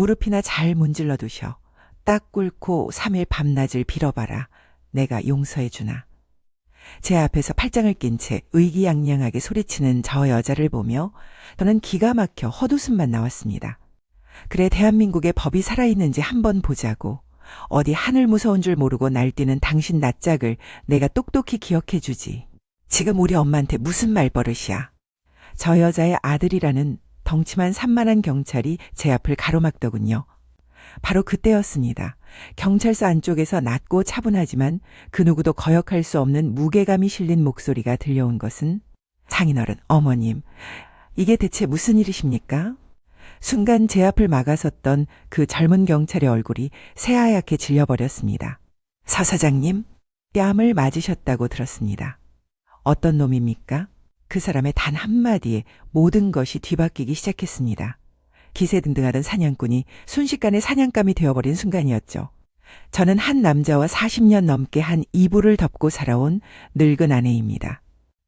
무릎이나 잘 문질러 두셔. 딱 꿇고 3일 밤낮을 빌어봐라. 내가 용서해 주나. 제 앞에서 팔짱을 낀 채 의기양양하게 소리치는 저 여자를 보며 저는 기가 막혀 헛웃음만 나왔습니다. 그래, 대한민국의 법이 살아있는지 한번 보자고. 어디 하늘 무서운 줄 모르고 날뛰는 당신 낯짝을 내가 똑똑히 기억해 주지. 지금 우리 엄마한테 무슨 말버릇이야. 저 여자의 아들이라는 덩치만 산만한 경찰이 제 앞을 가로막더군요. 바로 그때였습니다. 경찰서 안쪽에서 낮고 차분하지만 그 누구도 거역할 수 없는 무게감이 실린 목소리가 들려온 것은 장인어른, 어머님, 이게 대체 무슨 일이십니까? 순간 제 앞을 막아섰던 그 젊은 경찰의 얼굴이 새하얗게 질려버렸습니다. 서 사장님, 뺨을 맞으셨다고 들었습니다. 어떤 놈입니까? 그 사람의 단 한마디에 모든 것이 뒤바뀌기 시작했습니다. 기세등등하던 사냥꾼이 순식간에 사냥감이 되어버린 순간이었죠. 저는 한 남자와 40년 넘게 한 이불을 덮고 살아온 늙은 아내입니다.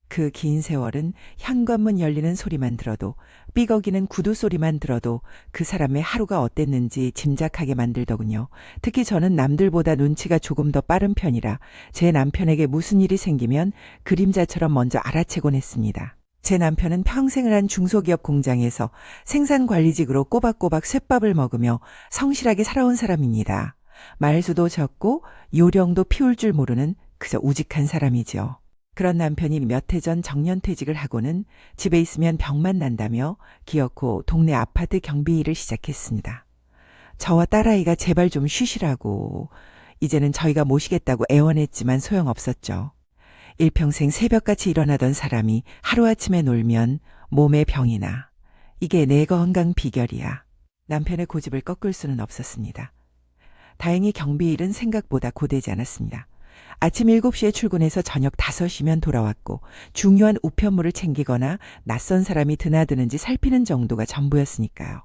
그 긴 세월은 현관문 열리는 소리만 들어도, 삐걱이는 구두 소리만 들어도 그 사람의 하루가 어땠는지 짐작하게 만들더군요. 특히 저는 남들보다 눈치가 조금 더 빠른 편이라 제 남편에게 무슨 일이 생기면 그림자처럼 먼저 알아채곤 했습니다. 제 남편은 평생을 한 중소기업 공장에서 생산관리직으로 꼬박꼬박 쇳밥을 먹으며 성실하게 살아온 사람입니다. 말수도 적고 요령도 피울 줄 모르는 그저 우직한 사람이죠. 그런 남편이 몇 해 전 정년퇴직을 하고는 집에 있으면 병만 난다며 기어코 동네 아파트 경비 일을 시작했습니다. 저와 딸아이가 제발 좀 쉬시라고. 이제는 저희가 모시겠다고 애원했지만 소용없었죠. 일평생 새벽같이 일어나던 사람이 하루아침에 놀면 몸에 병이 나. 이게 내 건강 비결이야. 남편의 고집을 꺾을 수는 없었습니다. 다행히 경비 일은 생각보다 고되지 않았습니다. 아침 7시에 출근해서 저녁 5시면 돌아왔고 중요한 우편물을 챙기거나 낯선 사람이 드나드는지 살피는 정도가 전부였으니까요.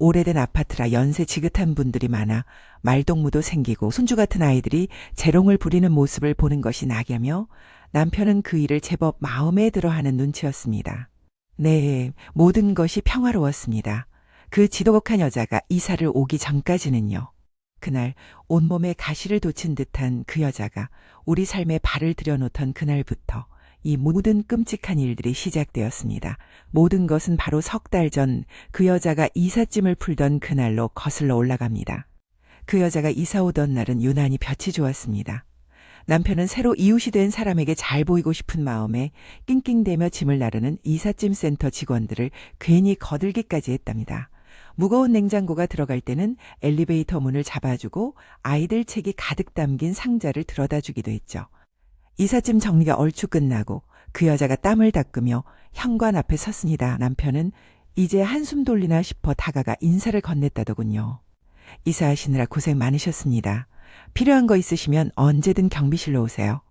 오래된 아파트라 연세 지긋한 분들이 많아 말동무도 생기고 손주 같은 아이들이 재롱을 부리는 모습을 보는 것이 낙이며 남편은 그 일을 제법 마음에 들어하는 눈치였습니다. 네, 모든 것이 평화로웠습니다. 그 지독한 여자가 이사를 오기 전까지는요. 그날 온몸에 가시를 돋친 듯한 그 여자가 우리 삶에 발을 들여놓던 그날부터 이 모든 끔찍한 일들이 시작되었습니다. 모든 것은 바로 석 달 전 그 여자가 이삿짐을 풀던 그날로 거슬러 올라갑니다. 그 여자가 이사 오던 날은 유난히 볕이 좋았습니다. 남편은 새로 이웃이 된 사람에게 잘 보이고 싶은 마음에 낑낑대며 짐을 나르는 이삿짐 센터 직원들을 괜히 거들기까지 했답니다. 무거운 냉장고가 들어갈 때는 엘리베이터 문을 잡아주고 아이들 책이 가득 담긴 상자를 들어다주기도 했죠. 이삿짐 정리가 얼추 끝나고 그 여자가 땀을 닦으며 현관 앞에 섰습니다. 남편은 이제 한숨 돌리나 싶어 다가가 인사를 건넸다더군요. 이사하시느라 고생 많으셨습니다. 필요한 거 있으시면 언제든 경비실로 오세요.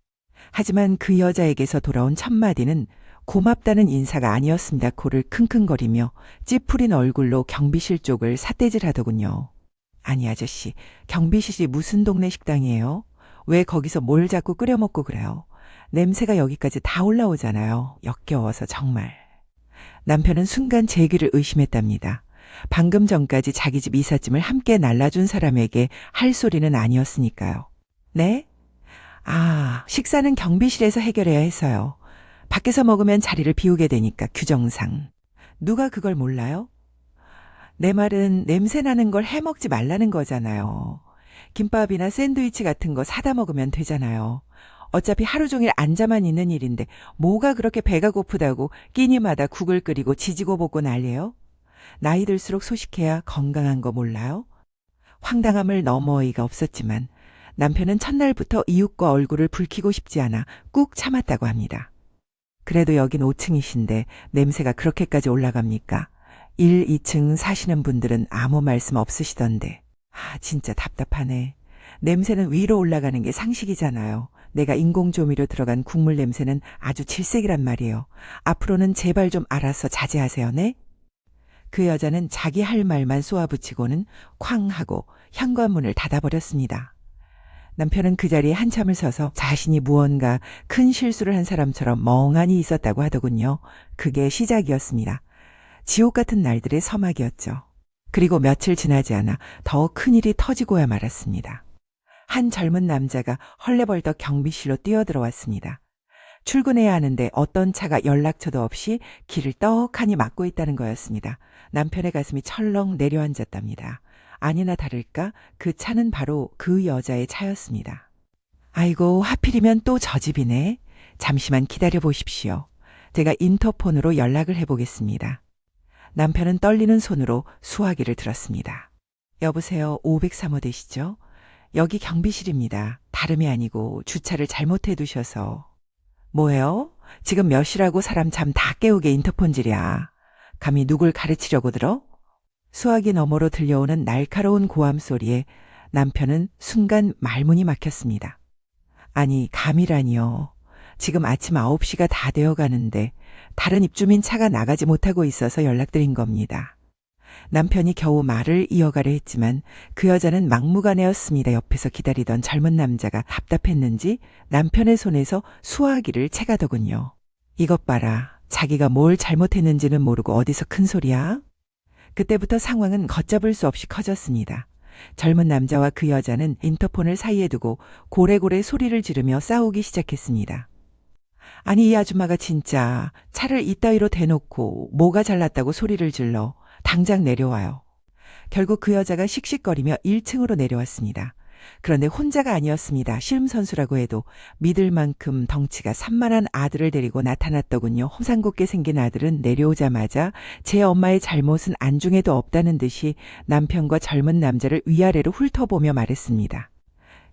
하지만 그 여자에게서 돌아온 첫마디는 고맙다는 인사가 아니었습니다. 코를 킁킁거리며 찌푸린 얼굴로 경비실 쪽을 삿대질하더군요. 아니 아저씨, 경비실이 무슨 동네 식당이에요? 왜 거기서 뭘 자꾸 끓여 먹고 그래요? 냄새가 여기까지 다 올라오잖아요. 역겨워서 정말. 남편은 순간 제 귀를 의심했답니다. 방금 전까지 자기 집 이삿짐을 함께 날라준 사람에게 할 소리는 아니었으니까요. 네? 아, 식사는 경비실에서 해결해야 해서요. 밖에서 먹으면 자리를 비우게 되니까 규정상. 누가 그걸 몰라요? 내 말은 냄새 나는 걸 해먹지 말라는 거잖아요. 김밥이나 샌드위치 같은 거 사다 먹으면 되잖아요. 어차피 하루 종일 앉아만 있는 일인데 뭐가 그렇게 배가 고프다고 끼니마다 국을 끓이고 지지고 볶고 난리예요? 나이 들수록 소식해야 건강한 거 몰라요? 황당함을 넘어이가 없었지만 남편은 첫날부터 이웃과 얼굴을 붉히고 싶지 않아 꾹 참았다고 합니다. 그래도 여긴 5층이신데 냄새가 그렇게까지 올라갑니까? 1, 2층 사시는 분들은 아무 말씀 없으시던데. 아, 진짜 답답하네. 냄새는 위로 올라가는 게 상식이잖아요. 내가 인공조미료 들어간 국물 냄새는 아주 질색이란 말이에요. 앞으로는 제발 좀 알아서 자제하세요, 네? 그 여자는 자기 할 말만 쏘아붙이고는 쾅 하고 현관문을 닫아버렸습니다. 남편은 그 자리에 한참을 서서 자신이 무언가 큰 실수를 한 사람처럼 멍하니 있었다고 하더군요. 그게 시작이었습니다. 지옥 같은 날들의 서막이었죠. 그리고 며칠 지나지 않아 더 큰일이 터지고야 말았습니다. 한 젊은 남자가 헐레벌떡 경비실로 뛰어들어왔습니다. 출근해야 하는데 어떤 차가 연락처도 없이 길을 떡하니 막고 있다는 거였습니다. 남편의 가슴이 철렁 내려앉았답니다. 아니나 다를까 그 차는 바로 그 여자의 차였습니다. 아이고, 하필이면 또 저 집이네. 잠시만 기다려 보십시오. 제가 인터폰으로 연락을 해보겠습니다. 남편은 떨리는 손으로 수화기를 들었습니다. 여보세요, 503호 되시죠? 여기 경비실입니다. 다름이 아니고 주차를 잘못해 두셔서. 뭐예요? 지금 몇 시라고 사람 잠 다 깨우게 인터폰질이야. 감히 누굴 가르치려고 들어? 수화기 너머로 들려오는 날카로운 고함 소리에 남편은 순간 말문이 막혔습니다. 아니, 감이라니요. 지금 아침 9시가 다 되어 가는데 다른 입주민 차가 나가지 못하고 있어서 연락드린 겁니다. 남편이 겨우 말을 이어가려 했지만 그 여자는 막무가내였습니다. 옆에서 기다리던 젊은 남자가 답답했는지 남편의 손에서 수화기를 채가더군요. 이것 봐라. 자기가 뭘 잘못했는지는 모르고 어디서 큰 소리야? 그때부터 상황은 걷잡을 수 없이 커졌습니다. 젊은 남자와 그 여자는 인터폰을 사이에 두고 고래고래 소리를 지르며 싸우기 시작했습니다. 아니, 이 아줌마가 진짜 차를 이따위로 대놓고 뭐가 잘났다고 소리를 질러. 당장 내려와요. 결국 그 여자가 씩씩거리며 1층으로 내려왔습니다. 그런데 혼자가 아니었습니다. 씨름 선수라고 해도 믿을 만큼 덩치가 산만한 아들을 데리고 나타났더군요. 험상궂게 생긴 아들은 내려오자마자 제 엄마의 잘못은 안중에도 없다는 듯이 남편과 젊은 남자를 위아래로 훑어보며 말했습니다.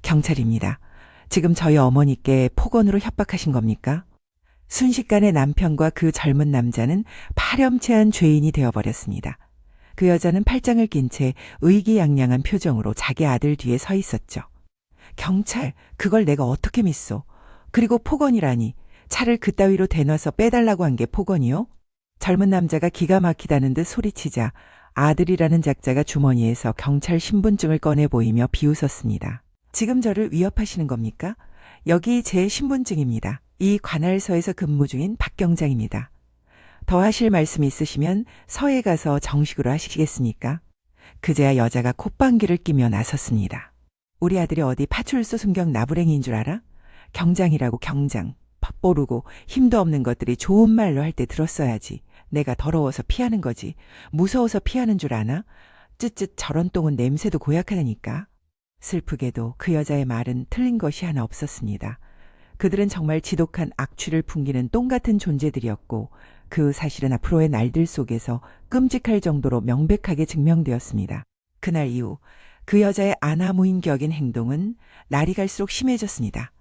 경찰입니다. 지금 저희 어머니께 폭언으로 협박하신 겁니까? 순식간에 남편과 그 젊은 남자는 파렴치한 죄인이 되어버렸습니다. 그 여자는 팔짱을 낀 채 의기양양한 표정으로 자기 아들 뒤에 서 있었죠. 경찰, 그걸 내가 어떻게 믿소? 그리고 폭언이라니, 차를 그따위로 대놔서 빼달라고 한 게 폭언이요? 젊은 남자가 기가 막히다는 듯 소리치자 아들이라는 작자가 주머니에서 경찰 신분증을 꺼내 보이며 비웃었습니다. 지금 저를 위협하시는 겁니까? 여기 제 신분증입니다. 이 관할서에서 근무 중인 박 경장입니다. 더 하실 말씀 있으시면 서에 가서 정식으로 하시겠습니까? 그제야 여자가 콧방귀를 끼며 나섰습니다. 우리 아들이 어디 파출소 순경 나부랭이인 줄 알아? 경장이라고 경장. 밥 모르고 힘도 없는 것들이 좋은 말로 할 때 들었어야지. 내가 더러워서 피하는 거지. 무서워서 피하는 줄 아나? 쯧쯧 저런 똥은 냄새도 고약하다니까. 슬프게도 그 여자의 말은 틀린 것이 하나 없었습니다. 그들은 정말 지독한 악취를 풍기는 똥 같은 존재들이었고 그 사실은 앞으로의 날들 속에서 끔찍할 정도로 명백하게 증명되었습니다. 그날 이후 그 여자의 아나무인격인 행동은 날이 갈수록 심해졌습니다.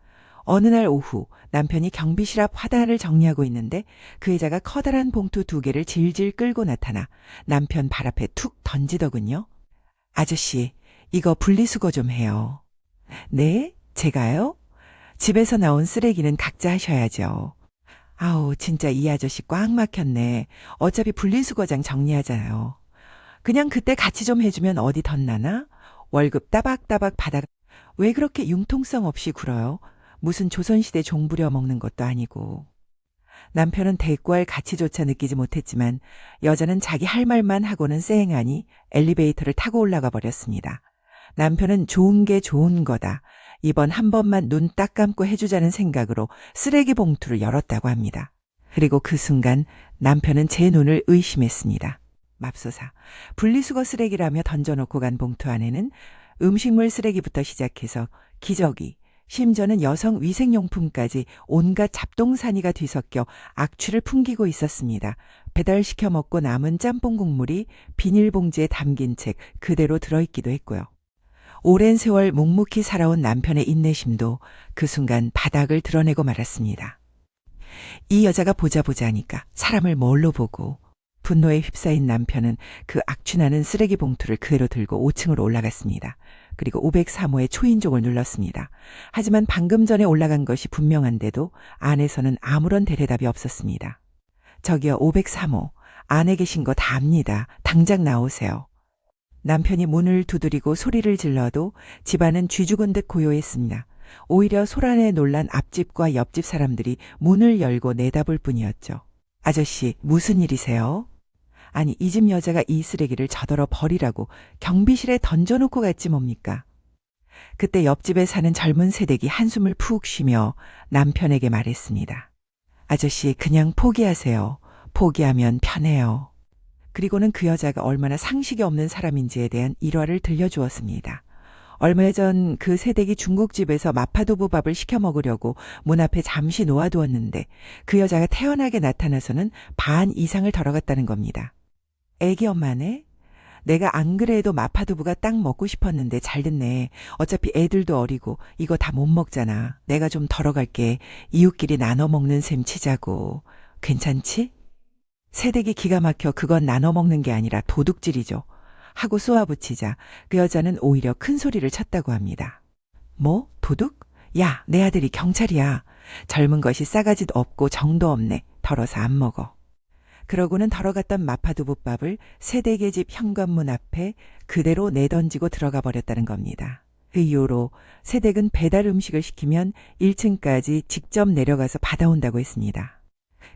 어느 날 오후 남편이 경비실 앞 화단을 정리하고 있는데 그 여자가 커다란 봉투 2개를 질질 끌고 나타나 남편 발 앞에 툭 던지더군요. 아저씨, 이거 분리수거 좀 해요. 네? 제가요? 집에서 나온 쓰레기는 각자 하셔야죠. 아우, 진짜 이 아저씨 꽉 막혔네. 어차피 분리수거장 정리하잖아요. 그냥 그때 같이 좀 해주면 어디 덧나나? 월급 따박따박 받아. 왜 그렇게 융통성 없이 굴어요? 무슨 조선시대 종 부려 먹는 것도 아니고. 남편은 대꾸할 가치조차 느끼지 못했지만 여자는 자기 할 말만 하고는 쌩하니 엘리베이터를 타고 올라가 버렸습니다. 남편은 좋은 게 좋은 거다. 이번 한 번만 눈 딱 감고 해주자는 생각으로 쓰레기 봉투를 열었다고 합니다. 그리고 그 순간 남편은 제 눈을 의심했습니다. 맙소사, 분리수거 쓰레기라며 던져놓고 간 봉투 안에는 음식물 쓰레기부터 시작해서 기저귀, 심지어는 여성 위생용품까지 온갖 잡동사니가 뒤섞여 악취를 풍기고 있었습니다. 배달시켜 먹고 남은 짬뽕 국물이 비닐봉지에 담긴 채 그대로 들어있기도 했고요. 오랜 세월 묵묵히 살아온 남편의 인내심도 그 순간 바닥을 드러내고 말았습니다. 이 여자가 보자 하니까 사람을 뭘로 보고. 분노에 휩싸인 남편은 그 악취나는 쓰레기 봉투를 그대로 들고 5층으로 올라갔습니다. 그리고 503호의 초인종을 눌렀습니다. 하지만 방금 전에 올라간 것이 분명한데도 안에서는 아무런 대답이 없었습니다. 저기요, 503호. 안에 계신 거 다 압니다. 당장 나오세요. 남편이 문을 두드리고 소리를 질러도 집안은 쥐죽은 듯 고요했습니다. 오히려 소란에 놀란 앞집과 옆집 사람들이 문을 열고 내다볼 뿐이었죠. 아저씨, 무슨 일이세요? 아니, 이 집 여자가 이 쓰레기를 저더러 버리라고 경비실에 던져놓고 갔지 뭡니까? 그때 옆집에 사는 젊은 새댁이 한숨을 푹 쉬며 남편에게 말했습니다. 아저씨, 그냥 포기하세요. 포기하면 편해요. 그리고는 그 여자가 얼마나 상식이 없는 사람인지에 대한 일화를 들려주었습니다. 얼마 전 그 새댁이 중국집에서 마파두부밥을 시켜 먹으려고 문 앞에 잠시 놓아두었는데 그 여자가 태연하게 나타나서는 반 이상을 덜어갔다는 겁니다. 애기 엄마네? 내가 안 그래도 마파두부가 딱 먹고 싶었는데 잘 됐네. 어차피 애들도 어리고 이거 다 못 먹잖아. 내가 좀 덜어갈게. 이웃끼리 나눠 먹는 셈 치자고. 괜찮지? 새댁이 기가 막혀 그건 나눠 먹는 게 아니라 도둑질이죠. 하고 쏘아붙이자 그 여자는 오히려 큰 소리를 쳤다고 합니다. 뭐? 도둑? 야, 내 아들이 경찰이야. 젊은 것이 싸가지도 없고 정도 없네. 덜어서 안 먹어. 그러고는 덜어갔던 마파두부밥을 새댁의 집 현관문 앞에 그대로 내던지고 들어가 버렸다는 겁니다. 그 이후로 새댁은 배달 음식을 시키면 1층까지 직접 내려가서 받아온다고 했습니다.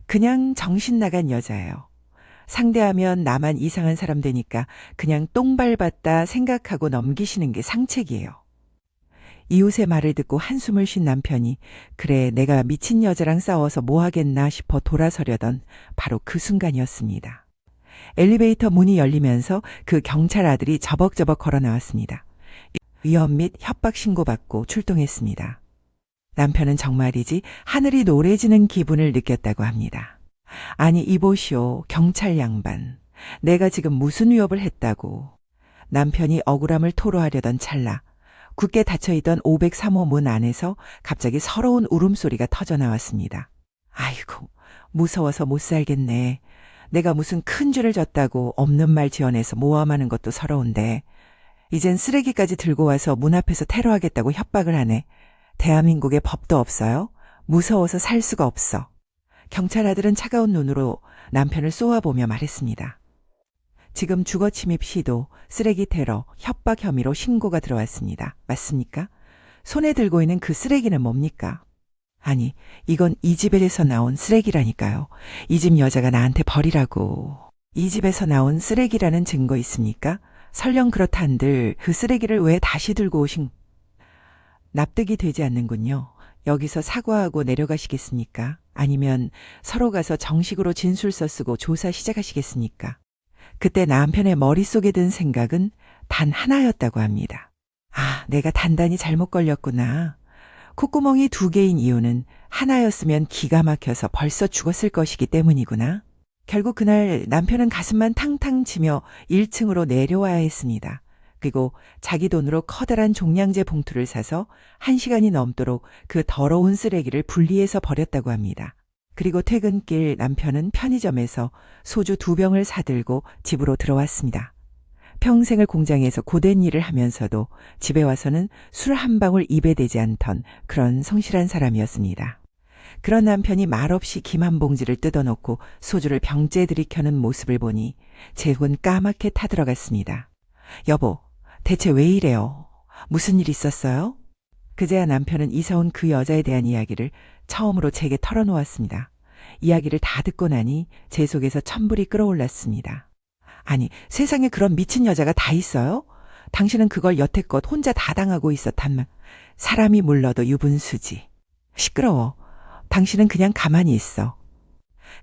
그냥 정신 나간 여자예요. 상대하면 나만 이상한 사람 되니까 그냥 똥 밟았다 생각하고 넘기시는 게 상책이에요. 이웃의 말을 듣고 한숨을 쉰 남편이 그래 내가 미친 여자랑 싸워서 뭐 하겠나 싶어 돌아서려던 바로 그 순간이었습니다. 엘리베이터 문이 열리면서 그 경찰 아들이 저벅저벅 걸어 나왔습니다. 위협 및 협박 신고받고 출동했습니다. 남편은 정말이지 하늘이 노래지는 기분을 느꼈다고 합니다. 아니 이보시오 경찰 양반. 내가 지금 무슨 위협을 했다고. 남편이 억울함을 토로하려던 찰나 굳게 닫혀있던 503호 문 안에서 갑자기 서러운 울음소리가 터져나왔습니다. 아이고 무서워서 못 살겠네. 내가 무슨 큰 죄를 졌다고 없는 말 지어내서 모함하는 것도 서러운데 이젠 쓰레기까지 들고 와서 문 앞에서 테러하겠다고 협박을 하네. 대한민국에 법도 없어요? 무서워서 살 수가 없어. 경찰 아들은 차가운 눈으로 남편을 쏘아보며 말했습니다. 지금 주거침입 시도, 쓰레기 테러, 협박 혐의로 신고가 들어왔습니다. 맞습니까? 손에 들고 있는 그 쓰레기는 뭡니까? 아니, 이건 이 집에서 나온 쓰레기라니까요. 이 집 여자가 나한테 버리라고. 이 집에서 나온 쓰레기라는 증거 있습니까? 설령 그렇다 한들 그 쓰레기를 왜 다시 들고 오신... 납득이 되지 않는군요. 여기서 사과하고 내려가시겠습니까? 아니면 서로 가서 정식으로 진술서 쓰고 조사 시작하시겠습니까? 그때 남편의 머릿속에 든 생각은 단 하나였다고 합니다. 아, 내가 단단히 잘못 걸렸구나. 콧구멍이 2개인 이유는 하나였으면 기가 막혀서 벌써 죽었을 것이기 때문이구나. 결국 그날 남편은 가슴만 탕탕 치며 1층으로 내려와야 했습니다. 그리고 자기 돈으로 커다란 종량제 봉투를 사서 1시간이 넘도록 그 더러운 쓰레기를 분리해서 버렸다고 합니다. 그리고 퇴근길 남편은 편의점에서 소주 2병을 사들고 집으로 들어왔습니다. 평생을 공장에서 고된 일을 하면서도 집에 와서는 술 한 방울 입에 대지 않던 그런 성실한 사람이었습니다. 그런 남편이 말없이 김 한 봉지를 뜯어놓고 소주를 병째에 들이켜는 모습을 보니 제 혼 까맣게 타들어갔습니다. 여보, 대체 왜 이래요? 무슨 일 있었어요? 그제야 남편은 이사온 그 여자에 대한 이야기를 처음으로 제게 털어놓았습니다. 이야기를 다 듣고 나니 제 속에서 천불이 끓어올랐습니다. 아니, 세상에 그런 미친 여자가 다 있어요? 당신은 그걸 여태껏 혼자 다 당하고 있었단말. 사람이 물러도 유분수지. 시끄러워. 당신은 그냥 가만히 있어.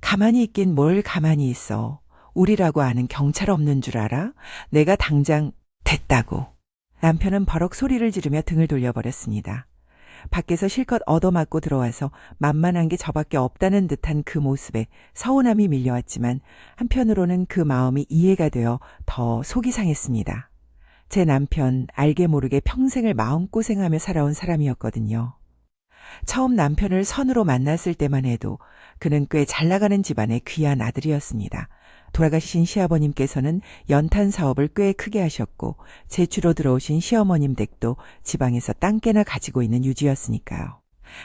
가만히 있긴 뭘 가만히 있어. 우리라고 아는 경찰 없는 줄 알아? 내가 당장 됐다고. 남편은 버럭 소리를 지르며 등을 돌려버렸습니다. 밖에서 실컷 얻어맞고 들어와서 만만한 게 저밖에 없다는 듯한 그 모습에 서운함이 밀려왔지만 한편으로는 그 마음이 이해가 되어 더 속이 상했습니다. 제 남편 알게 모르게 평생을 마음고생하며 살아온 사람이었거든요. 처음 남편을 선으로 만났을 때만 해도 그는 꽤 잘나가는 집안의 귀한 아들이었습니다. 돌아가신 시아버님께서는 연탄 사업을 꽤 크게 하셨고 제주로 들어오신 시어머님 댁도 지방에서 땅깨나 가지고 있는 유지였으니까요.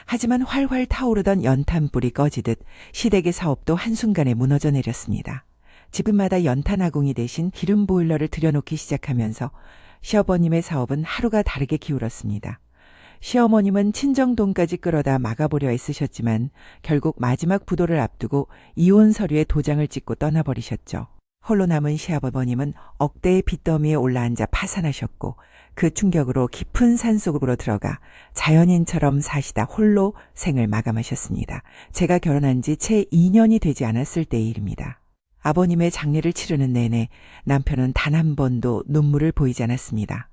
하지만 활활 타오르던 연탄불이 꺼지듯 시댁의 사업도 한순간에 무너져 내렸습니다. 집마다 연탄 아궁이 대신 기름 보일러를 들여놓기 시작하면서 시어머님의 사업은 하루가 다르게 기울었습니다. 시어머님은 친정돈까지 끌어다 막아보려 애쓰셨지만 결국 마지막 부도를 앞두고 이혼 서류에 도장을 찍고 떠나버리셨죠. 홀로 남은 시아버님은 억대의 빚더미에 올라앉아 파산하셨고 그 충격으로 깊은 산속으로 들어가 자연인처럼 사시다 홀로 생을 마감하셨습니다. 제가 결혼한 지 채 2년이 되지 않았을 때의 일입니다. 아버님의 장례를 치르는 내내 남편은 단 한 번도 눈물을 보이지 않았습니다.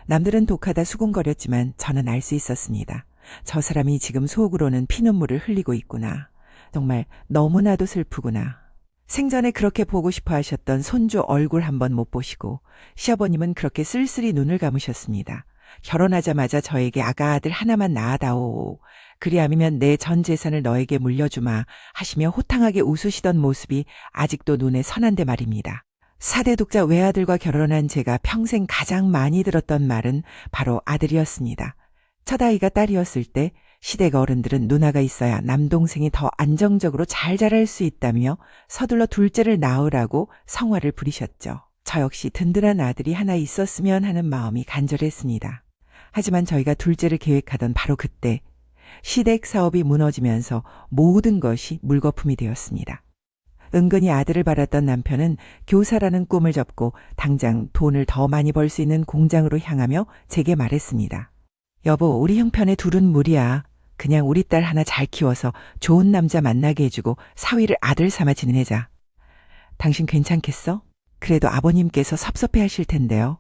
남들은 독하다 수군거렸지만 저는 알 수 있었습니다. 저 사람이 지금 속으로는 피눈물을 흘리고 있구나. 정말 너무나도 슬프구나. 생전에 그렇게 보고 싶어 하셨던 손주 얼굴 한번 못 보시고 시아버님은 그렇게 쓸쓸히 눈을 감으셨습니다. 결혼하자마자 저에게 아가아들 하나만 낳아다오. 그리하면 내 전 재산을 너에게 물려주마 하시며 호탕하게 웃으시던 모습이 아직도 눈에 선한데 말입니다. 4대 독자 외아들과 결혼한 제가 평생 가장 많이 들었던 말은 바로 아들이었습니다. 첫 아이가 딸이었을 때 시댁 어른들은 누나가 있어야 남동생이 더 안정적으로 잘 자랄 수 있다며 서둘러 둘째를 낳으라고 성화를 부리셨죠. 저 역시 든든한 아들이 하나 있었으면 하는 마음이 간절했습니다. 하지만 저희가 둘째를 계획하던 바로 그때 시댁 사업이 무너지면서 모든 것이 물거품이 되었습니다. 은근히 아들을 바랐던 남편은 교사라는 꿈을 접고 당장 돈을 더 많이 벌 수 있는 공장으로 향하며 제게 말했습니다. 여보, 우리 형편에 둘은 무리야. 그냥 우리 딸 하나 잘 키워서 좋은 남자 만나게 해주고 사위를 아들 삼아 지내자. 당신 괜찮겠어? 그래도 아버님께서 섭섭해하실 텐데요.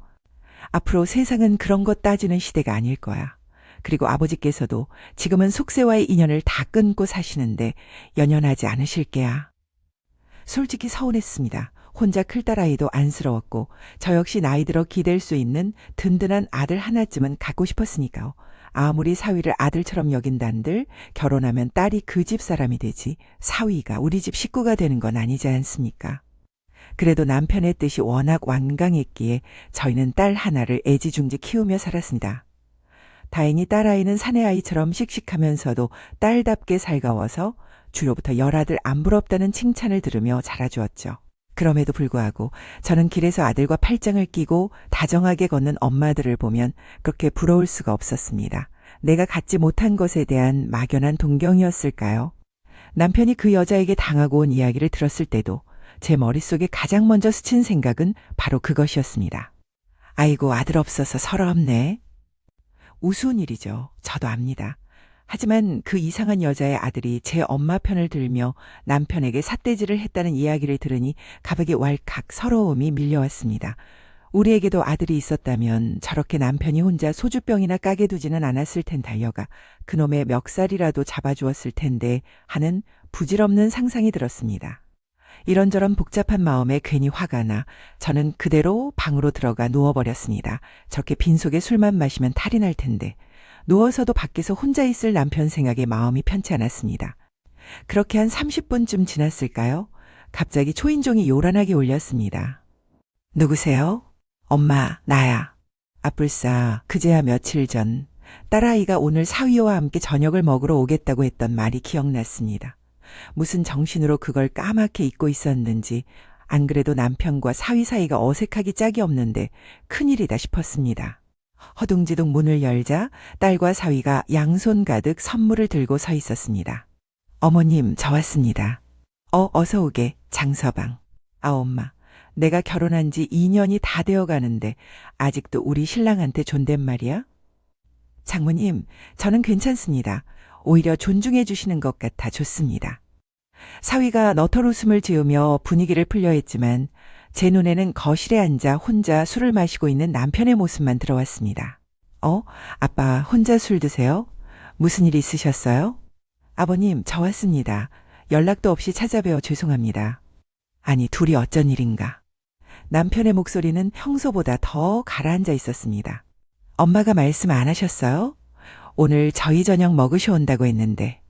앞으로 세상은 그런 거 따지는 시대가 아닐 거야. 그리고 아버지께서도 지금은 속세와의 인연을 다 끊고 사시는데 연연하지 않으실 게야. 솔직히 서운했습니다. 혼자 클딸아이도 안쓰러웠고 저 역시 나이 들어 기댈 수 있는 든든한 아들 하나쯤은 갖고 싶었으니까요. 아무리 사위를 아들처럼 여긴단들 결혼하면 딸이 그 집 사람이 되지 사위가 우리 집 식구가 되는 건 아니지 않습니까? 그래도 남편의 뜻이 워낙 완강했기에 저희는 딸 하나를 애지중지 키우며 살았습니다. 다행히 딸아이는 사내아이처럼 씩씩하면서도 딸답게 살가워서 주로부터 열아들 안 부럽다는 칭찬을 들으며 자라주었죠. 그럼에도 불구하고 저는 길에서 아들과 팔짱을 끼고 다정하게 걷는 엄마들을 보면 그렇게 부러울 수가 없었습니다. 내가 갖지 못한 것에 대한 막연한 동경이었을까요? 남편이 그 여자에게 당하고 온 이야기를 들었을 때도 제 머릿속에 가장 먼저 스친 생각은 바로 그것이었습니다. 아이고, 아들 없어서 서럽네. 우스운 일이죠. 저도 압니다. 하지만 그 이상한 여자의 아들이 제 엄마 편을 들며 남편에게 삿대질을 했다는 이야기를 들으니 가백에 왈칵 서러움이 밀려왔습니다. 우리에게도 아들이 있었다면 저렇게 남편이 혼자 소주병이나 까게 두지는 않았을 텐달려가 그놈의 멱살이라도 잡아주었을 텐데 하는 부질없는 상상이 들었습니다. 이런저런 복잡한 마음에 괜히 화가 나 저는 그대로 방으로 들어가 누워버렸습니다. 저렇게 빈속에 술만 마시면 탈이 날 텐데. 누워서도 밖에서 혼자 있을 남편 생각에 마음이 편치 않았습니다. 그렇게 한 30분쯤 지났을까요? 갑자기 초인종이 요란하게 울렸습니다. 누구세요? 엄마, 나야. 아뿔싸, 그제야 며칠 전 딸아이가 오늘 사위와 함께 저녁을 먹으러 오겠다고 했던 말이 기억났습니다. 무슨 정신으로 그걸 까맣게 잊고 있었는지 안 그래도 남편과 사위 사이가 어색하기 짝이 없는데 큰일이다 싶었습니다. 허둥지둥 문을 열자 딸과 사위가 양손 가득 선물을 들고 서 있었습니다. 어머님, 저 왔습니다. 어서 오게, 장서방. 아, 엄마, 내가 결혼한 지 2년이 다 되어 가는데 아직도 우리 신랑한테 존댓말이야? 장모님, 저는 괜찮습니다. 오히려 존중해 주시는 것 같아 좋습니다. 사위가 너털 웃음을 지으며 분위기를 풀려 했지만 제 눈에는 거실에 앉아 혼자 술을 마시고 있는 남편의 모습만 들어왔습니다. 아빠 혼자 술 드세요? 무슨 일 있으셨어요? 아버님, 저 왔습니다. 연락도 없이 찾아뵈어 죄송합니다. 아니, 둘이 어쩐 일인가? 남편의 목소리는 평소보다 더 가라앉아 있었습니다. 엄마가 말씀 안 하셨어요? 오늘 저희 저녁 먹으셔 온다고 했는데.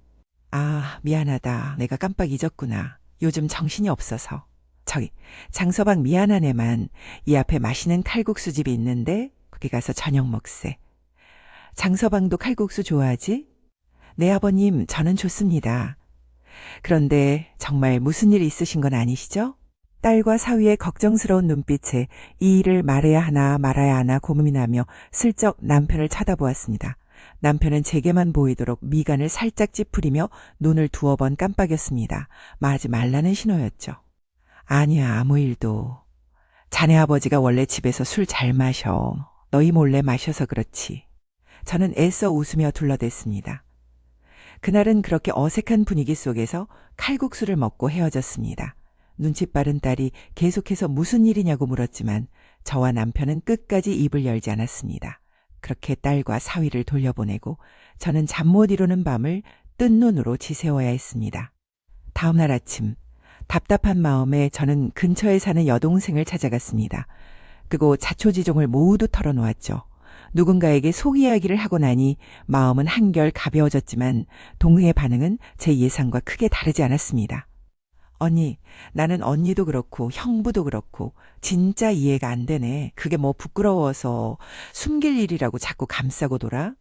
아, 미안하다. 내가 깜빡 잊었구나. 요즘 정신이 없어서. 저기, 장서방 미안하네만 이 앞에 맛있는 칼국수집이 있는데 거기 가서 저녁 먹세. 장서방도 칼국수 좋아하지? 네, 아버님, 저는 좋습니다. 그런데 정말 무슨 일 있으신 건 아니시죠? 딸과 사위의 걱정스러운 눈빛에 이 일을 말해야 하나 말아야 하나 고민하며 슬쩍 남편을 쳐다보았습니다. 남편은 제게만 보이도록 미간을 살짝 찌푸리며 눈을 두어 번 깜빡였습니다. 말하지 말라는 신호였죠. 아니야, 아무 일도. 자네 아버지가 원래 집에서 술 잘 마셔. 너희 몰래 마셔서 그렇지. 저는 애써 웃으며 둘러댔습니다. 그날은 그렇게 어색한 분위기 속에서 칼국수를 먹고 헤어졌습니다. 눈치 빠른 딸이 계속해서 무슨 일이냐고 물었지만 저와 남편은 끝까지 입을 열지 않았습니다. 그렇게 딸과 사위를 돌려보내고 저는 잠 못 이루는 밤을 뜬 눈으로 지새워야 했습니다. 다음 날 아침 답답한 마음에 저는 근처에 사는 여동생을 찾아갔습니다. 그리고 자초지종을 모두 털어놓았죠. 누군가에게 속 이야기를 하고 나니 마음은 한결 가벼워졌지만 동생의 반응은 제 예상과 크게 다르지 않았습니다. 언니, 나는 언니도 그렇고 형부도 그렇고 진짜 이해가 안 되네. 그게 뭐 부끄러워서 숨길 일이라고 자꾸 감싸고 돌아?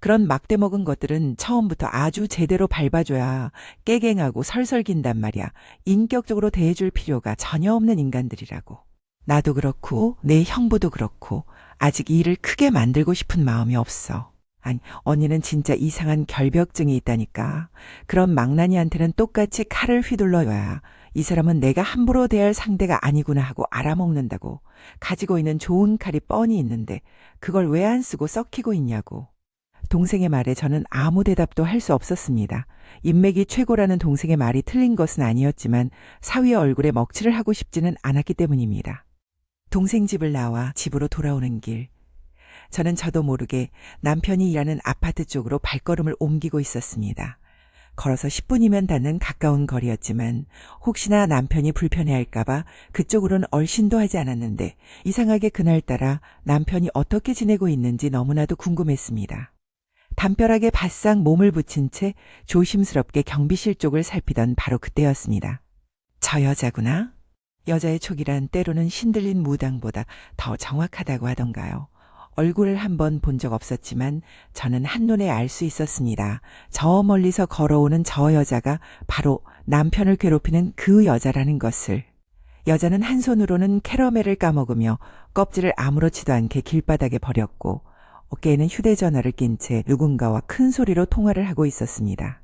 그런 막대 먹은 것들은 처음부터 아주 제대로 밟아줘야 깨갱하고 설설긴단 말이야. 인격적으로 대해줄 필요가 전혀 없는 인간들이라고. 나도 그렇고 내 형부도 그렇고 아직 일을 크게 만들고 싶은 마음이 없어. 아니, 언니는 진짜 이상한 결벽증이 있다니까. 그런 망나니한테는 똑같이 칼을 휘둘러야 이 사람은 내가 함부로 대할 상대가 아니구나 하고 알아먹는다고. 가지고 있는 좋은 칼이 뻔히 있는데 그걸 왜 안 쓰고 썩히고 있냐고. 동생의 말에 저는 아무 대답도 할 수 없었습니다. 인맥이 최고라는 동생의 말이 틀린 것은 아니었지만 사위의 얼굴에 먹칠을 하고 싶지는 않았기 때문입니다. 동생 집을 나와 집으로 돌아오는 길. 저는 저도 모르게 남편이 일하는 아파트 쪽으로 발걸음을 옮기고 있었습니다. 걸어서 10분이면 닿는 가까운 거리였지만 혹시나 남편이 불편해할까봐 그쪽으로는 얼씬도 하지 않았는데 이상하게 그날따라 남편이 어떻게 지내고 있는지 너무나도 궁금했습니다. 담벼락에 바싹 몸을 붙인 채 조심스럽게 경비실 쪽을 살피던 바로 그때였습니다. 저 여자구나? 여자의 촉이란 때로는 신들린 무당보다 더 정확하다고 하던가요. 얼굴을 한번 본 적 없었지만 저는 한눈에 알 수 있었습니다. 저 멀리서 걸어오는 저 여자가 바로 남편을 괴롭히는 그 여자라는 것을. 여자는 한 손으로는 캐러멜을 까먹으며 껍질을 아무렇지도 않게 길바닥에 버렸고 어깨에는 휴대전화를 낀 채 누군가와 큰 소리로 통화를 하고 있었습니다.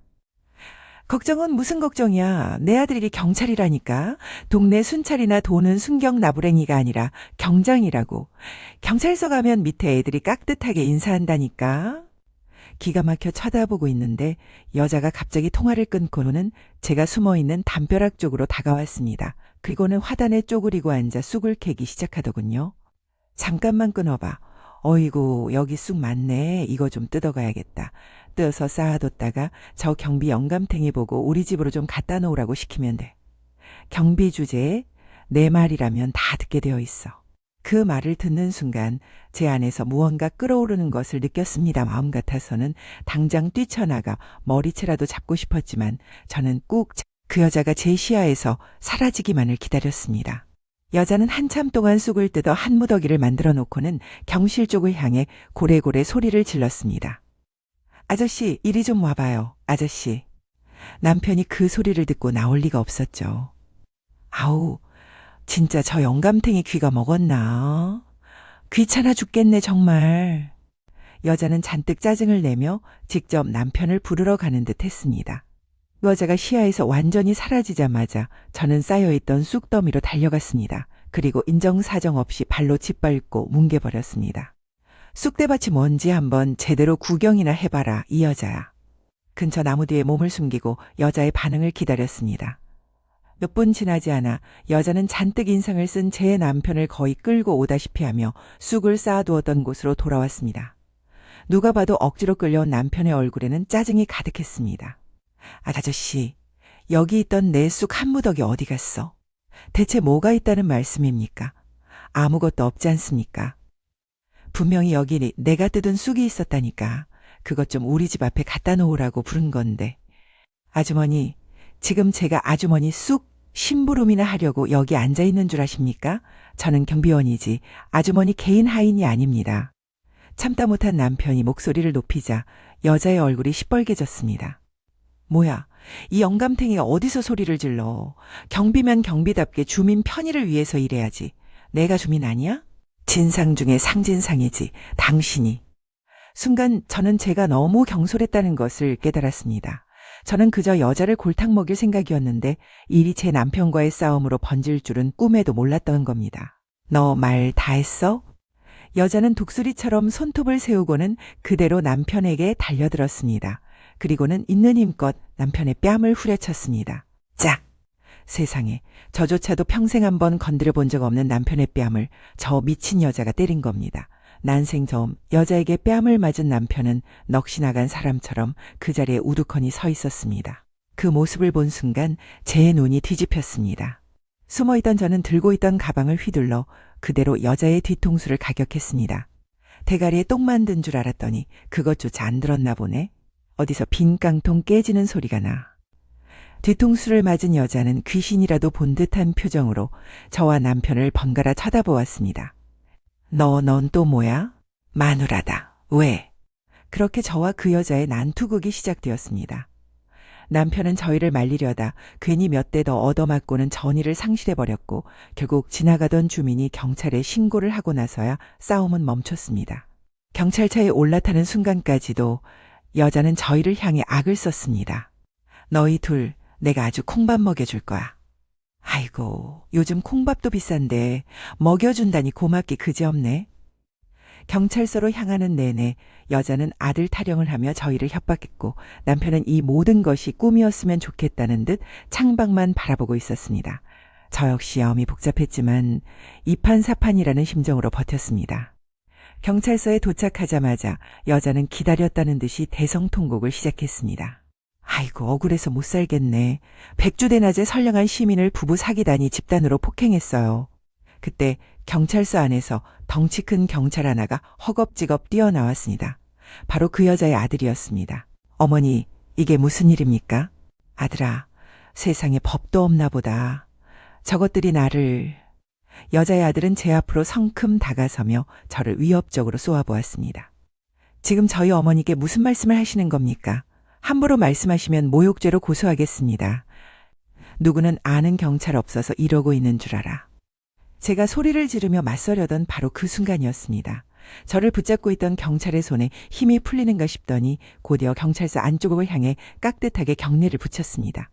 걱정은 무슨 걱정이야. 내 아들이 경찰이라니까. 동네 순찰이나 도는 순경 나부랭이가 아니라 경장이라고. 경찰서 가면 밑에 애들이 깍듯하게 인사한다니까. 기가 막혀 쳐다보고 있는데 여자가 갑자기 통화를 끊고는 제가 숨어있는 담벼락 쪽으로 다가왔습니다. 그리고는 화단에 쪼그리고 앉아 쑥을 캐기 시작하더군요. 잠깐만 끊어봐. 어이구, 여기 쑥 많네. 이거 좀 뜯어가야겠다. 뜯어서 쌓아뒀다가 저 경비 영감탱이 보고 우리 집으로 좀 갖다 놓으라고 시키면 돼. 경비 주제에 내 말이라면 다 듣게 되어 있어. 그 말을 듣는 순간 제 안에서 무언가 끓어오르는 것을 느꼈습니다. 마음 같아서는 당장 뛰쳐나가 머리채라도 잡고 싶었지만 저는 꾹 그 여자가 제 시야에서 사라지기만을 기다렸습니다. 여자는 한참 동안 쑥을 뜯어 한 무더기를 만들어 놓고는 경실 쪽을 향해 고래고래 소리를 질렀습니다. 아저씨, 이리 좀 와봐요. 아저씨. 남편이 그 소리를 듣고 나올 리가 없었죠. 아우, 진짜 저 영감탱이 귀가 먹었나? 귀찮아 죽겠네 정말. 여자는 잔뜩 짜증을 내며 직접 남편을 부르러 가는 듯 했습니다. 여자가 시야에서 완전히 사라지자마자 저는 쌓여있던 쑥더미로 달려갔습니다. 그리고 인정사정 없이 발로 짓밟고 뭉개버렸습니다. 쑥대밭이 뭔지 한번 제대로 구경이나 해봐라, 이 여자야. 근처 나무 뒤에 몸을 숨기고 여자의 반응을 기다렸습니다. 몇 분 지나지 않아 여자는 잔뜩 인상을 쓴 제 남편을 거의 끌고 오다시피 하며 쑥을 쌓아두었던 곳으로 돌아왔습니다. 누가 봐도 억지로 끌려온 남편의 얼굴에는 짜증이 가득했습니다. 아저씨, 여기 있던 내 쑥 한 무더기 어디 갔어? 대체 뭐가 있다는 말씀입니까? 아무것도 없지 않습니까? 분명히 여기 내가 뜯은 쑥이 있었다니까. 그것 좀 우리 집 앞에 갖다 놓으라고 부른 건데. 아주머니, 지금 제가 아주머니 쑥 심부름이나 하려고 여기 앉아 있는 줄 아십니까? 저는 경비원이지 아주머니 개인 하인이 아닙니다. 참다 못한 남편이 목소리를 높이자 여자의 얼굴이 시뻘개졌습니다. 뭐야, 이 영감탱이가 어디서 소리를 질러. 경비면 경비답게 주민 편의를 위해서 일해야지. 내가 주민 아니야? 진상 중에 상진상이지, 당신이. 순간 저는 제가 너무 경솔했다는 것을 깨달았습니다. 저는 그저 여자를 골탕 먹일 생각이었는데 일이 제 남편과의 싸움으로 번질 줄은 꿈에도 몰랐던 겁니다. 너 말 다 했어? 여자는 독수리처럼 손톱을 세우고는 그대로 남편에게 달려들었습니다. 그리고는 있는 힘껏 남편의 뺨을 후려쳤습니다. 짝! 세상에, 저조차도 평생 한번 건드려 본 적 없는 남편의 뺨을 저 미친 여자가 때린 겁니다. 난생 처음 여자에게 뺨을 맞은 남편은 넋이 나간 사람처럼 그 자리에 우두커니 서 있었습니다. 그 모습을 본 순간 제 눈이 뒤집혔습니다. 숨어있던 저는 들고 있던 가방을 휘둘러 그대로 여자의 뒤통수를 가격했습니다. 대가리에 똥 만든 줄 알았더니 그것조차 안 들었나 보네. 어디서 빈 깡통 깨지는 소리가 나. 뒤통수를 맞은 여자는 귀신이라도 본 듯한 표정으로 저와 남편을 번갈아 쳐다보았습니다. 넌 또 뭐야? 마누라다. 왜? 그렇게 저와 그 여자의 난투극이 시작되었습니다. 남편은 저희를 말리려다 괜히 몇 대 더 얻어맞고는 전의를 상실해버렸고 결국 지나가던 주민이 경찰에 신고를 하고 나서야 싸움은 멈췄습니다. 경찰차에 올라타는 순간까지도 여자는 저희를 향해 악을 썼습니다. 너희 둘 내가 아주 콩밥 먹여줄 거야. 아이고, 요즘 콩밥도 비싼데 먹여준다니 고맙기 그지없네. 경찰서로 향하는 내내 여자는 아들 타령을 하며 저희를 협박했고 남편은 이 모든 것이 꿈이었으면 좋겠다는 듯 창밖만 바라보고 있었습니다. 저 역시 마음이 복잡했지만 이판사판이라는 심정으로 버텼습니다. 경찰서에 도착하자마자 여자는 기다렸다는 듯이 대성통곡을 시작했습니다. 아이고, 억울해서 못 살겠네. 백주대낮에 선량한 시민을 부부 사기단이 집단으로 폭행했어요. 그때 경찰서 안에서 덩치 큰 경찰 하나가 허겁지겁 뛰어나왔습니다. 바로 그 여자의 아들이었습니다. 어머니, 이게 무슨 일입니까? 아들아, 세상에 법도 없나 보다. 저것들이 나를... 여자의 아들은 제 앞으로 성큼 다가서며 저를 위협적으로 쏘아보았습니다. 지금 저희 어머니께 무슨 말씀을 하시는 겁니까? 함부로 말씀하시면 모욕죄로 고소하겠습니다. 누구는 아는 경찰 없어서 이러고 있는 줄 알아. 제가 소리를 지르며 맞서려던 바로 그 순간이었습니다. 저를 붙잡고 있던 경찰의 손에 힘이 풀리는가 싶더니 곧이어 경찰서 안쪽을 향해 깍듯하게 경례를 붙였습니다.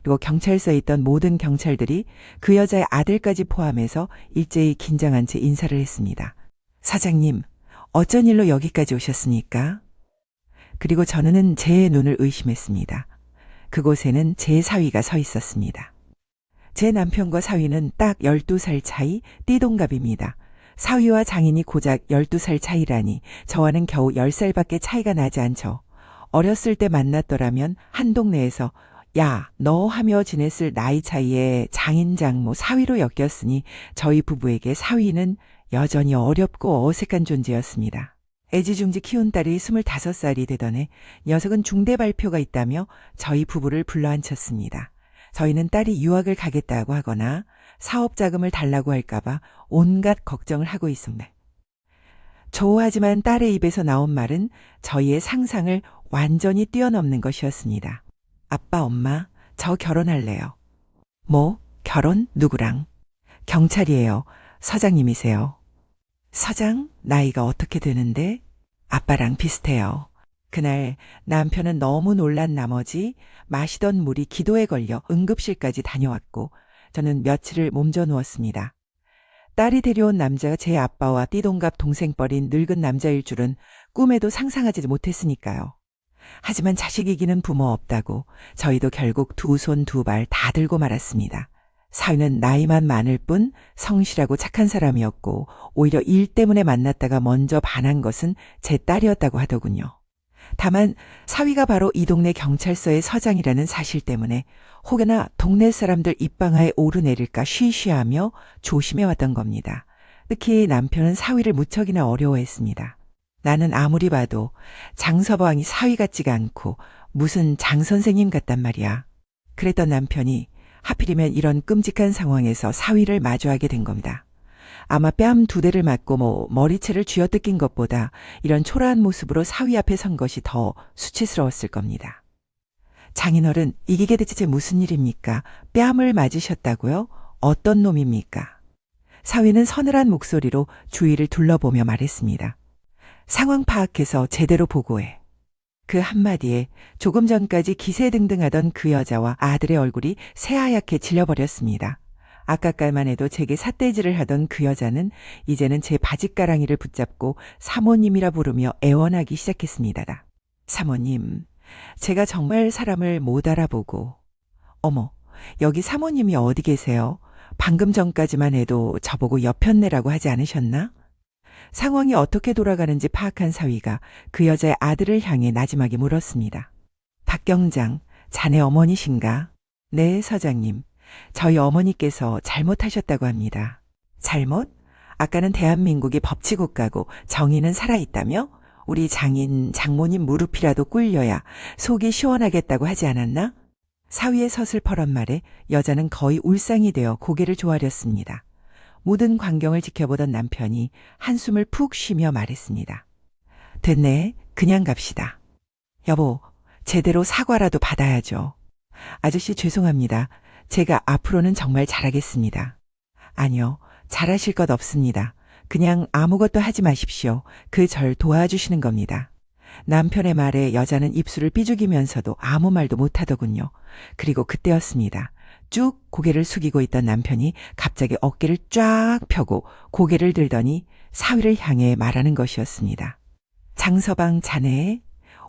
그리고 경찰서에 있던 모든 경찰들이 그 여자의 아들까지 포함해서 일제히 긴장한 채 인사를 했습니다. 사장님, 어쩐 일로 여기까지 오셨습니까? 그리고 저는 제 눈을 의심했습니다. 그곳에는 제 사위가 서 있었습니다. 제 남편과 사위는 딱 12살 차이 띠동갑입니다. 사위와 장인이 고작 12살 차이라니 저와는 겨우 10살밖에 차이가 나지 않죠. 어렸을 때 만났더라면 한 동네에서 야, 너 하며 지냈을 나이 차이에 장인 장모 사위로 엮였으니 저희 부부에게 사위는 여전히 어렵고 어색한 존재였습니다. 애지중지 키운 딸이 25살이 되던 해 녀석은 중대 발표가 있다며 저희 부부를 불러앉혔습니다. 저희는 딸이 유학을 가겠다고 하거나 사업 자금을 달라고 할까봐 온갖 걱정을 하고 있습니다. 조하지만 딸의 입에서 나온 말은 저희의 상상을 완전히 뛰어넘는 것이었습니다. 아빠, 엄마, 저 결혼할래요. 뭐? 결혼? 누구랑? 경찰이에요. 서장님이세요. 서장? 나이가 어떻게 되는데? 아빠랑 비슷해요. 그날 남편은 너무 놀란 나머지 마시던 물이 기도에 걸려 응급실까지 다녀왔고 저는 며칠을 몸져 누웠습니다. 딸이 데려온 남자가 제 아빠와 띠동갑 동생뻘인 늙은 남자일 줄은 꿈에도 상상하지 못했으니까요. 하지만 자식 이기는 부모 없다고 저희도 결국 두 손 두 발 다 들고 말았습니다. 사위는 나이만 많을 뿐 성실하고 착한 사람이었고 오히려 일 때문에 만났다가 먼저 반한 것은 제 딸이었다고 하더군요. 다만 사위가 바로 이 동네 경찰서의 서장이라는 사실 때문에 혹여나 동네 사람들 입방아에 오르내릴까 쉬쉬하며 조심해왔던 겁니다. 특히 남편은 사위를 무척이나 어려워했습니다. 나는 아무리 봐도 장서방이 사위 같지가 않고 무슨 장 선생님 같단 말이야. 그랬던 남편이 하필이면 이런 끔찍한 상황에서 사위를 마주하게 된 겁니다. 아마 뺨 2대를 맞고 머리채를 쥐어뜯긴 것보다 이런 초라한 모습으로 사위 앞에 선 것이 더 수치스러웠을 겁니다. 장인어른, 이게 대체 무슨 일입니까? 뺨을 맞으셨다고요? 어떤 놈입니까? 사위는 서늘한 목소리로 주위를 둘러보며 말했습니다. 상황 파악해서 제대로 보고해. 그 한마디에 조금 전까지 기세등등하던 그 여자와 아들의 얼굴이 새하얗게 질려버렸습니다. 아까까지만 해도 제게 삿대질을 하던 그 여자는 이제는 제 바짓가랑이를 붙잡고 사모님이라 부르며 애원하기 시작했습니다. 사모님, 제가 정말 사람을 못 알아보고. 어머, 여기 사모님이 어디 계세요? 방금 전까지만 해도 저보고 여편네라고 하지 않으셨나? 상황이 어떻게 돌아가는지 파악한 사위가 그 여자의 아들을 향해 나지막이 물었습니다. 박경장, 자네 어머니신가? 네, 서장님. 저희 어머니께서 잘못하셨다고 합니다. 잘못? 아까는 대한민국이 법치국가고 정의는 살아있다며? 우리 장인, 장모님 무릎이라도 꿇려야 속이 시원하겠다고 하지 않았나? 사위의 서슬퍼런 말에 여자는 거의 울상이 되어 고개를 조아렸습니다. 모든 광경을 지켜보던 남편이 한숨을 푹 쉬며 말했습니다. 됐네, 그냥 갑시다. 여보, 제대로 사과라도 받아야죠. 아저씨 죄송합니다. 제가 앞으로는 정말 잘하겠습니다. 아니요, 잘하실 것 없습니다. 그냥 아무것도 하지 마십시오. 그 절 도와주시는 겁니다. 남편의 말에 여자는 입술을 삐죽이면서도 아무 말도 못하더군요. 그리고 그때였습니다. 쭉 고개를 숙이고 있던 남편이 갑자기 어깨를 쫙 펴고 고개를 들더니 사위를 향해 말하는 것이었습니다. 장서방 자네,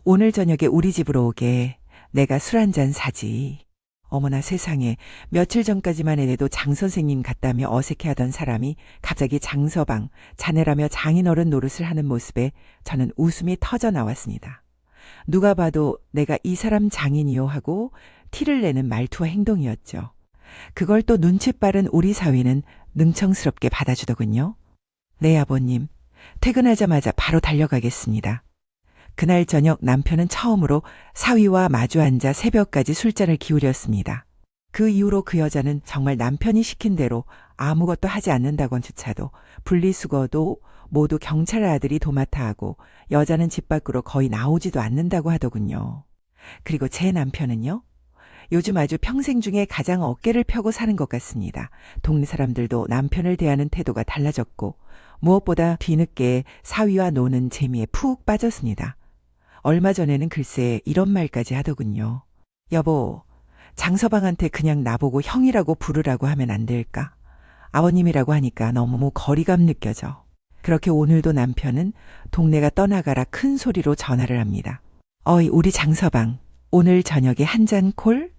오늘 저녁에 우리 집으로 오게. 내가 술 한잔 사지. 어머나 세상에, 며칠 전까지만 해도 장 선생님 같다며 어색해하던 사람이 갑자기 장서방, 자네라며 장인어른 노릇을 하는 모습에 저는 웃음이 터져 나왔습니다. 누가 봐도 내가 이 사람 장인이요 하고 티를 내는 말투와 행동이었죠. 그걸 또 눈치 빠른 우리 사위는 능청스럽게 받아주더군요. 네, 아버님. 퇴근하자마자 바로 달려가겠습니다. 그날 저녁 남편은 처음으로 사위와 마주 앉아 새벽까지 술잔을 기울였습니다. 그 이후로 그 여자는 정말 남편이 시킨 대로 아무것도 하지 않는다곤조차도 분리수거도 모두 경찰 아들이 도맡아 하고 여자는 집 밖으로 거의 나오지도 않는다고 하더군요. 그리고 제 남편은요? 요즘 아주 평생 중에 가장 어깨를 펴고 사는 것 같습니다. 동네 사람들도 남편을 대하는 태도가 달라졌고 무엇보다 뒤늦게 사위와 노는 재미에 푹 빠졌습니다. 얼마 전에는 글쎄 이런 말까지 하더군요. 여보, 장서방한테 그냥 나보고 형이라고 부르라고 하면 안 될까? 아버님이라고 하니까 너무 거리감 느껴져. 그렇게 오늘도 남편은 동네가 떠나가라 큰 소리로 전화를 합니다. 어이, 우리 장서방, 오늘 저녁에 한 잔 콜?